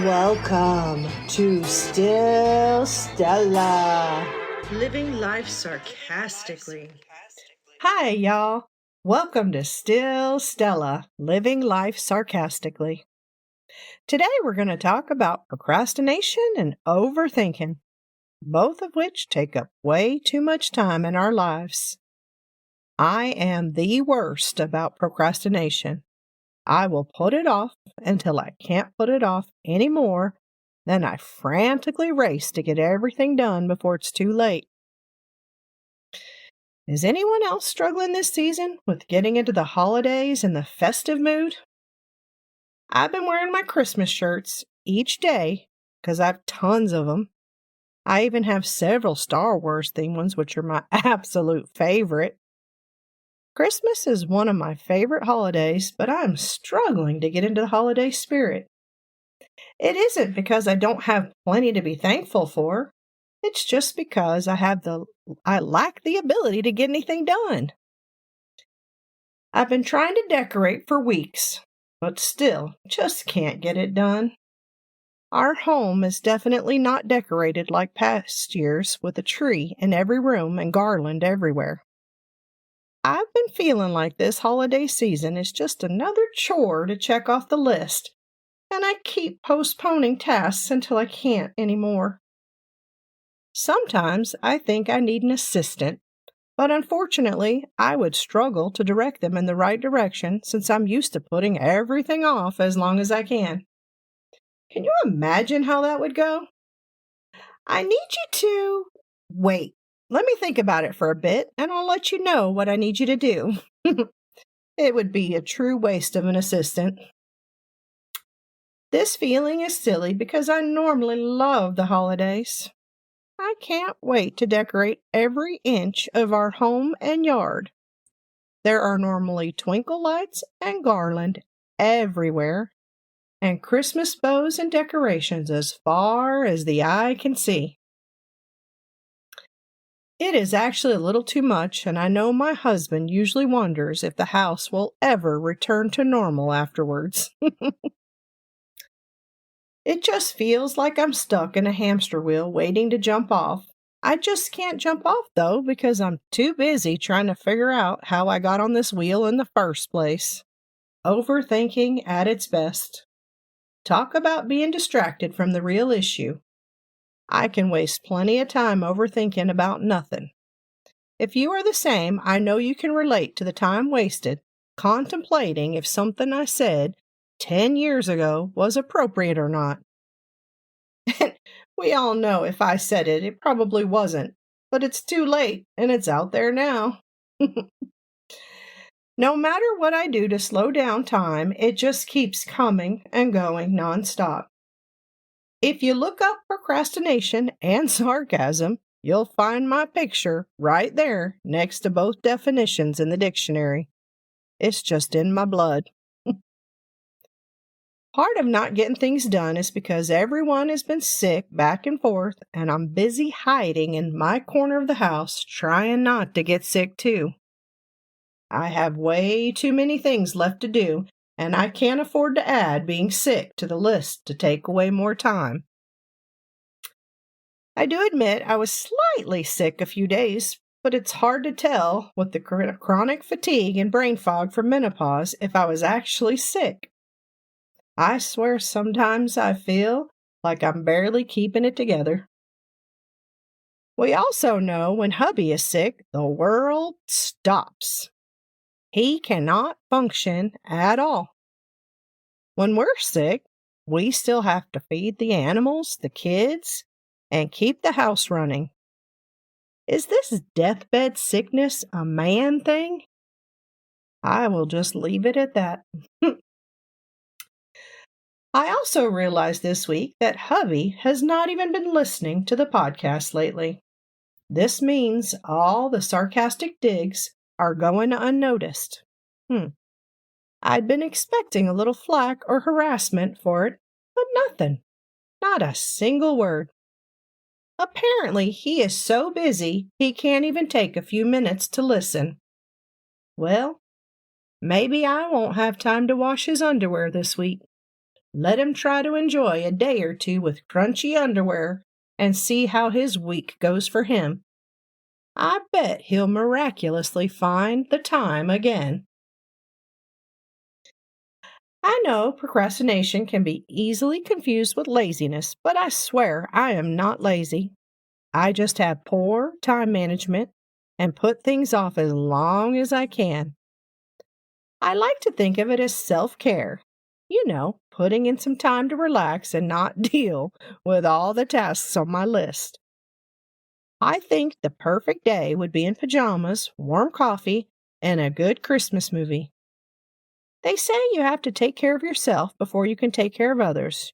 Welcome to Still Stella, living life sarcastically. Hi, y'all. Welcome to Still Stella, living life sarcastically. Today we're going to talk about procrastination and overthinking, both of which take up way too much time in our lives. I am the worst about procrastination. I will put it off until I can't put it off anymore. Then I frantically race to get everything done before it's too late. Is anyone else struggling this season with getting into the holidays and the festive mood? I've been wearing my Christmas shirts each day because I have tons of them. I even have several Star Wars themed ones, which are my absolute favorite. Christmas is one of my favorite holidays, but I'm struggling to get into the holiday spirit. It isn't because I don't have plenty to be thankful for. It's just because I lack the ability to get anything done. I've been trying to decorate for weeks, but still just can't get it done. Our home is definitely not decorated like past years with a tree in every room and garland everywhere. I've been feeling like this holiday season is just another chore to check off the list, and I keep postponing tasks until I can't anymore. Sometimes I think I need an assistant, but unfortunately I would struggle to direct them in the right direction since I'm used to putting everything off as long as I can. Can you imagine how that would go? I need you to wait. Let me think about it for a bit, and I'll let you know what I need you to do. It would be a true waste of an assistant. This feeling is silly because I normally love the holidays. I can't wait to decorate every inch of our home and yard. There are normally twinkle lights and garland everywhere, and Christmas bows and decorations as far as the eye can see. It is actually a little too much, and I know my husband usually wonders if the house will ever return to normal afterwards. It just feels like I'm stuck in a hamster wheel waiting to jump off. I just can't jump off, though, because I'm too busy trying to figure out how I got on this wheel in the first place. Overthinking at its best. Talk about being distracted from the real issue. I can waste plenty of time overthinking about nothing. If you are the same, I know you can relate to the time wasted contemplating if something I said 10 years ago was appropriate or not. We all know if I said it, it probably wasn't, but it's too late and it's out there now. No matter what I do to slow down time, it just keeps coming and going nonstop. If you look up procrastination and sarcasm, you'll find my picture right there next to both definitions in the dictionary. It's just in my blood. Part of not getting things done is because everyone has been sick back and forth, and I'm busy hiding in my corner of the house trying not to get sick too. I have way too many things left to do, and I can't afford to add being sick to the list to take away more time. I do admit I was slightly sick a few days, but it's hard to tell with the chronic fatigue and brain fog from menopause if I was actually sick. I swear sometimes I feel like I'm barely keeping it together. We also know when hubby is sick, the world stops. He cannot function at all. When we're sick, we still have to feed the animals, the kids, and keep the house running. Is this deathbed sickness a man thing? I will just leave it at that. I also realized this week that hubby has not even been listening to the podcast lately. This means all the sarcastic digs are going unnoticed. I'd been expecting a little flack or harassment for it, but nothing. Not a single word. Apparently, he is so busy he can't even take a few minutes to listen. Well, maybe I won't have time to wash his underwear this week. Let him try to enjoy a day or two with crunchy underwear and see how his week goes for him. I bet he'll miraculously find the time again. I know procrastination can be easily confused with laziness, but I swear I am not lazy. I just have poor time management and put things off as long as I can. I like to think of it as self-care. Putting in some time to relax and not deal with all the tasks on my list. I think the perfect day would be in pajamas, warm coffee, and a good Christmas movie. They say you have to take care of yourself before you can take care of others.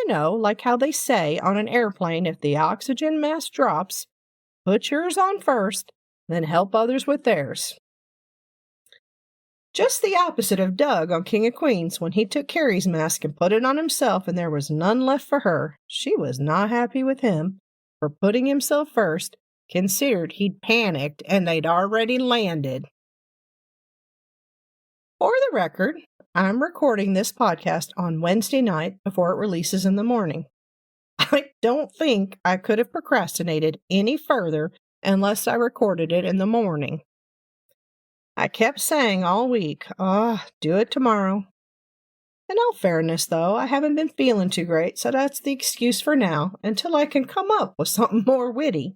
Like how they say on an airplane, if the oxygen mask drops, put yours on first, then help others with theirs. Just the opposite of Doug on King of Queens when he took Carrie's mask and put it on himself and there was none left for her. She was not happy with him for putting himself first, considered he'd panicked and they'd already landed. For the record, I'm recording this podcast on Wednesday night before it releases in the morning. I don't think I could have procrastinated any further unless I recorded it in the morning. I kept saying all week, do it tomorrow. In all fairness, though, I haven't been feeling too great, so that's the excuse for now, until I can come up with something more witty.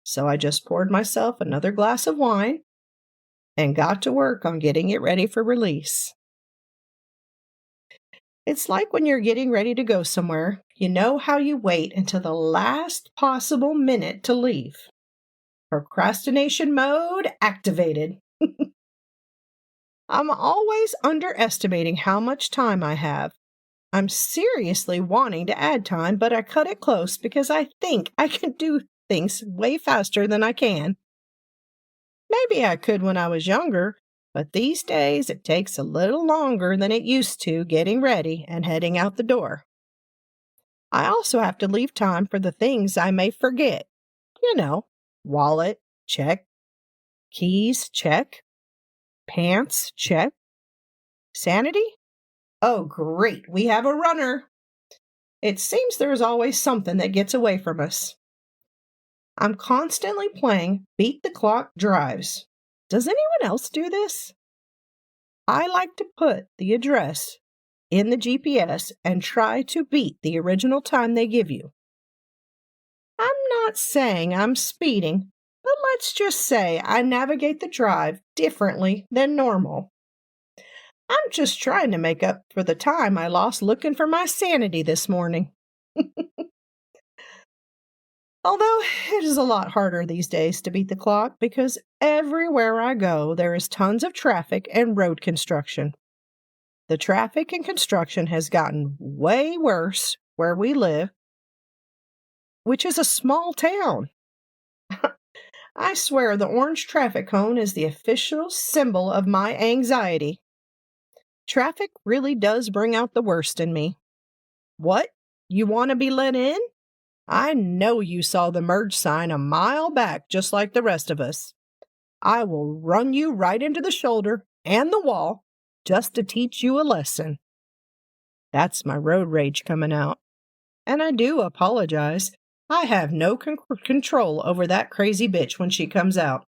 So I just poured myself another glass of wine and got to work on getting it ready for release. It's like when you're getting ready to go somewhere, you know how you wait until the last possible minute to leave. Procrastination mode activated. I'm always underestimating how much time I have. I'm seriously wanting to add time, but I cut it close because I think I can do things way faster than I can. Maybe I could when I was younger, but these days it takes a little longer than it used to getting ready and heading out the door. I also have to leave time for the things I may forget. Wallet, check. Keys, check. Pants, check. Sanity? Oh, great, we have a runner. It seems there's always something that gets away from us. I'm constantly playing beat the clock drives. Does anyone else do this? I like to put the address in the GPS and try to beat the original time they give you. I'm not saying I'm speeding, but let's just say I navigate the drive differently than normal. I'm just trying to make up for the time I lost looking for my sanity this morning. Although it is a lot harder these days to beat the clock because everywhere I go there is tons of traffic and road construction. The traffic and construction has gotten way worse where we live, which is a small town. I swear the orange traffic cone is the official symbol of my anxiety. Traffic really does bring out the worst in me. What? You want to be let in? I know you saw the merge sign a mile back just like the rest of us. I will run you right into the shoulder and the wall just to teach you a lesson. That's my road rage coming out. And I do apologize. I have no control over that crazy bitch when she comes out.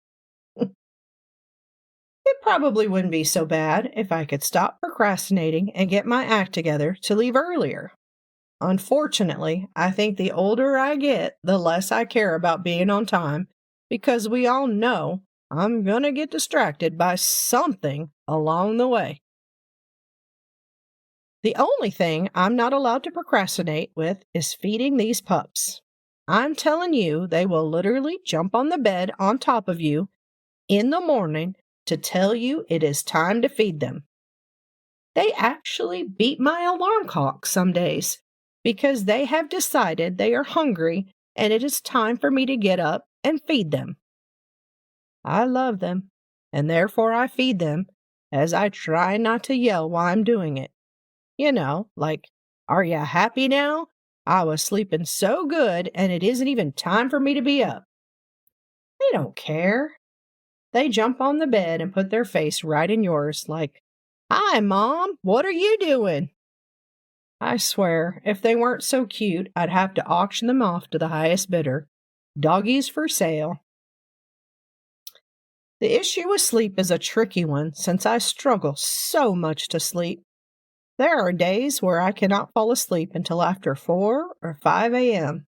It probably wouldn't be so bad if I could stop procrastinating and get my act together to leave earlier. Unfortunately, I think the older I get, the less I care about being on time, because we all know I'm gonna get distracted by something along the way. The only thing I'm not allowed to procrastinate with is feeding these pups. I'm telling you, they will literally jump on the bed on top of you in the morning to tell you it is time to feed them. They actually beat my alarm clock some days because they have decided they are hungry and it is time for me to get up and feed them. I love them, and therefore I feed them as I try not to yell while I'm doing it. Like, are you happy now? I was sleeping so good and it isn't even time for me to be up. They don't care. They jump on the bed and put their face right in yours like, "Hi, Mom, what are you doing?" I swear, if they weren't so cute, I'd have to auction them off to the highest bidder. Doggies for sale. The issue with sleep is a tricky one since I struggle so much to sleep. There are days where I cannot fall asleep until after 4 or 5 a.m.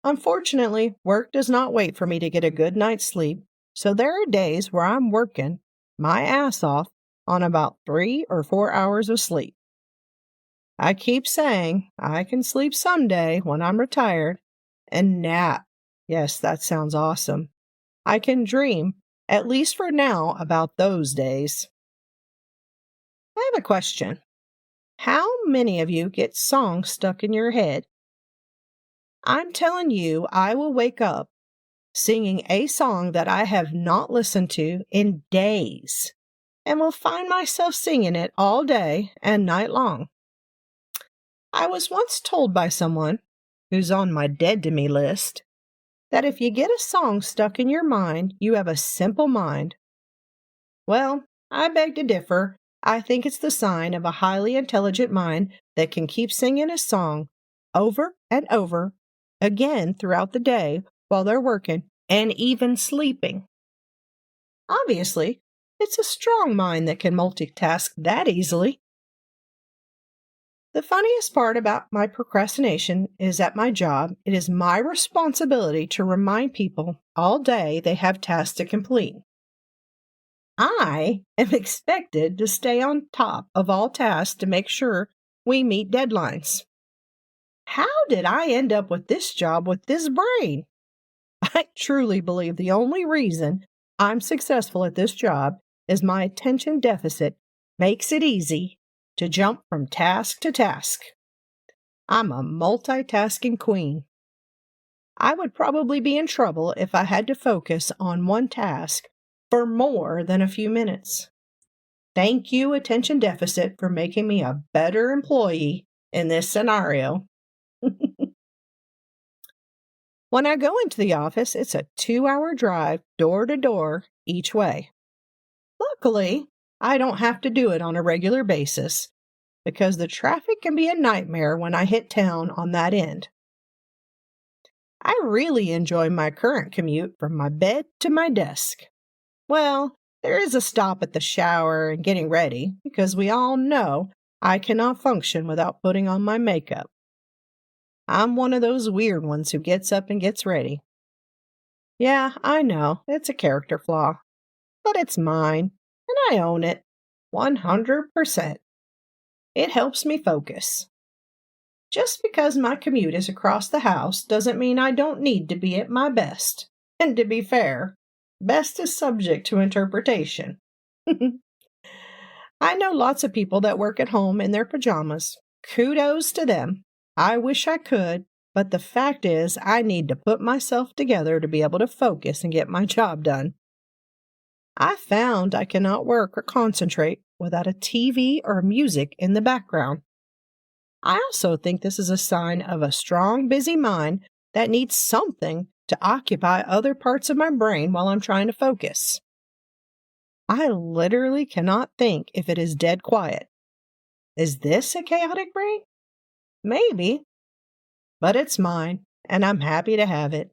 Unfortunately, work does not wait for me to get a good night's sleep, so there are days where I'm working my ass off on about 3 or 4 hours of sleep. I keep saying I can sleep someday when I'm retired and nap. Yes, that sounds awesome. I can dream, at least for now, about those days. I have a question. How many of you get songs stuck in your head? I'm telling you, I will wake up singing a song that I have not listened to in days and will find myself singing it all day and night long. I was once told by someone who's on my dead to me list that if you get a song stuck in your mind, you have a simple mind. Well, I beg to differ. I think it's the sign of a highly intelligent mind that can keep singing a song over and over again throughout the day while they're working and even sleeping. Obviously, it's a strong mind that can multitask that easily. The funniest part about my procrastination is at my job, it is my responsibility to remind people all day they have tasks to complete. I am expected to stay on top of all tasks to make sure we meet deadlines. How did I end up with this job with this brain? I truly believe the only reason I'm successful at this job is my attention deficit makes it easy to jump from task to task. I'm a multitasking queen. I would probably be in trouble if I had to focus on one task for more than a few minutes. Thank you, attention deficit, for making me a better employee in this scenario. When I go into the office, it's a 2-hour drive door to door each way. Luckily, I don't have to do it on a regular basis because the traffic can be a nightmare when I hit town on that end. I really enjoy my current commute from my bed to my desk. Well, there is a stop at the shower and getting ready because we all know I cannot function without putting on my makeup. I'm one of those weird ones who gets up and gets ready. Yeah, I know, it's a character flaw, but it's mine, and I own it 100%. It helps me focus. Just because my commute is across the house doesn't mean I don't need to be at my best. And to be fair, best is subject to interpretation. I know lots of people that work at home in their pajamas. Kudos to them. I wish I could, but the fact is I need to put myself together to be able to focus and get my job done. I found I cannot work or concentrate without a TV or music in the background. I also think this is a sign of a strong, busy mind that needs something to occupy other parts of my brain while I'm trying to focus. I literally cannot think if it is dead quiet. Is this a chaotic brain? Maybe, but it's mine, and I'm happy to have it.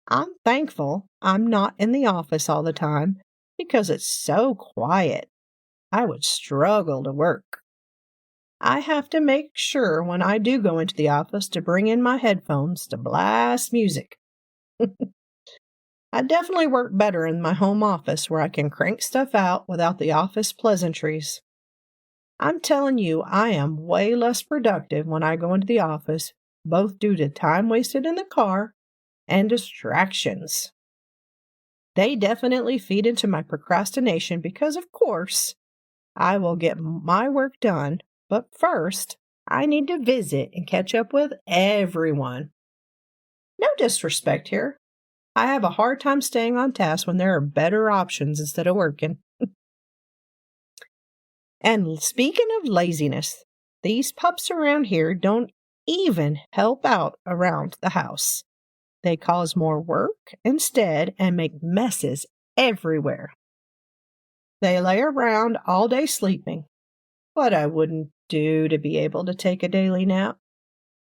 I'm thankful I'm not in the office all the time because it's so quiet. I would struggle to work. I have to make sure when I do go into the office to bring in my headphones to blast music. I definitely work better in my home office where I can crank stuff out without the office pleasantries. I'm telling you, I am way less productive when I go into the office, both due to time wasted in the car and distractions. They definitely feed into my procrastination because, of course, I will get my work done, but first, I need to visit and catch up with everyone. No disrespect here. I have a hard time staying on task when there are better options instead of working. And speaking of laziness, these pups around here don't even help out around the house. They cause more work instead and make messes everywhere. They lay around all day sleeping. what I wouldn't do to be able to take a daily nap.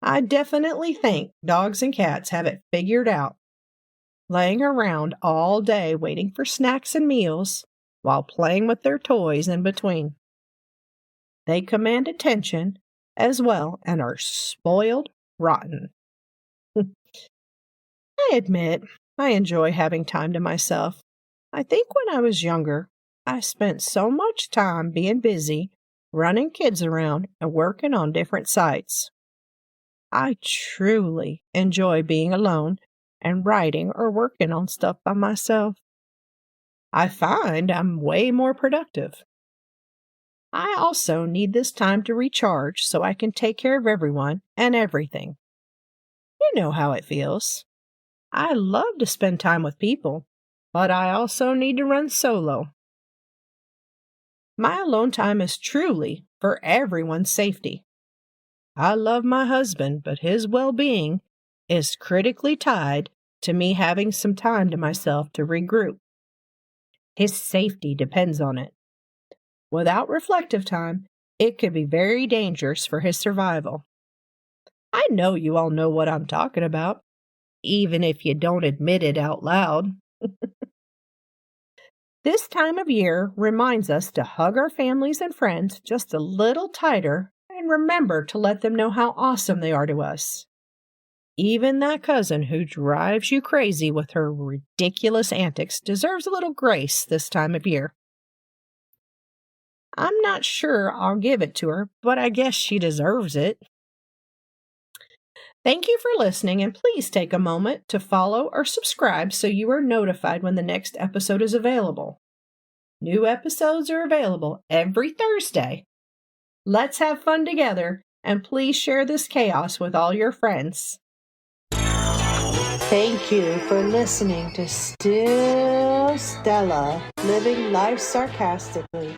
I definitely think dogs and cats have it figured out, laying around all day waiting for snacks and meals while playing with their toys in between. They command attention as well and are spoiled rotten. I admit I enjoy having time to myself. I think when I was younger, I spent so much time being busy, running kids around, and working on different sites. I truly enjoy being alone and writing or working on stuff by myself. I find I'm way more productive. I also need this time to recharge so I can take care of everyone and everything. You know how it feels. I love to spend time with people, but I also need to run solo. My alone time is truly for everyone's safety. I love my husband, but his well-being is critically tied to me having some time to myself to regroup. His safety depends on it. Without reflective time, it could be very dangerous for his survival. I know you all know what I'm talking about, even if you don't admit it out loud. This time of year reminds us to hug our families and friends just a little tighter and remember to let them know how awesome they are to us. Even that cousin who drives you crazy with her ridiculous antics deserves a little grace this time of year. I'm not sure I'll give it to her, but I guess she deserves it. Thank you for listening, and please take a moment to follow or subscribe so you are notified when the next episode is available. New episodes are available every Thursday. Let's have fun together, and please share this chaos with all your friends. Thank you for listening to Still Stella, Living Life Sarcastically.